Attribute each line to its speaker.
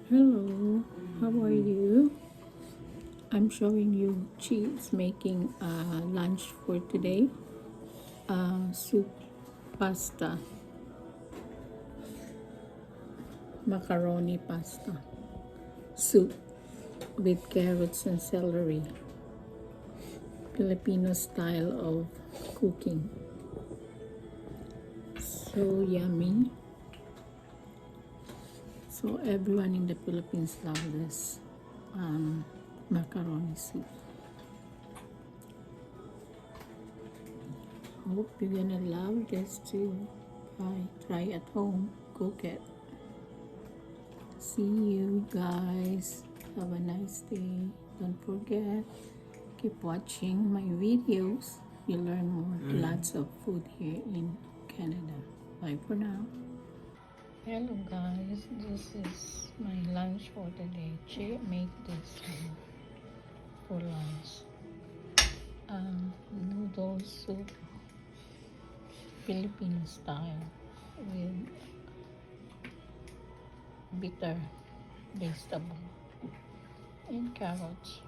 Speaker 1: Hello, how are you? I'm showing you she's making lunch for today. Soup, pasta, macaroni pasta, soup with carrots and celery. Filipino style of cooking. So yummy. So everyone in the Philippines love this macaroni soup. Hope you're gonna love this too. Try at home, cook it. See you guys. Have a nice day. Don't forget, keep watching my videos. You learn more. Lots of food here in Canada. Bye for now. Hello guys, this is my lunch for today. She made this for lunch. Noodle soup, Filipino style with bitter vegetable and carrots.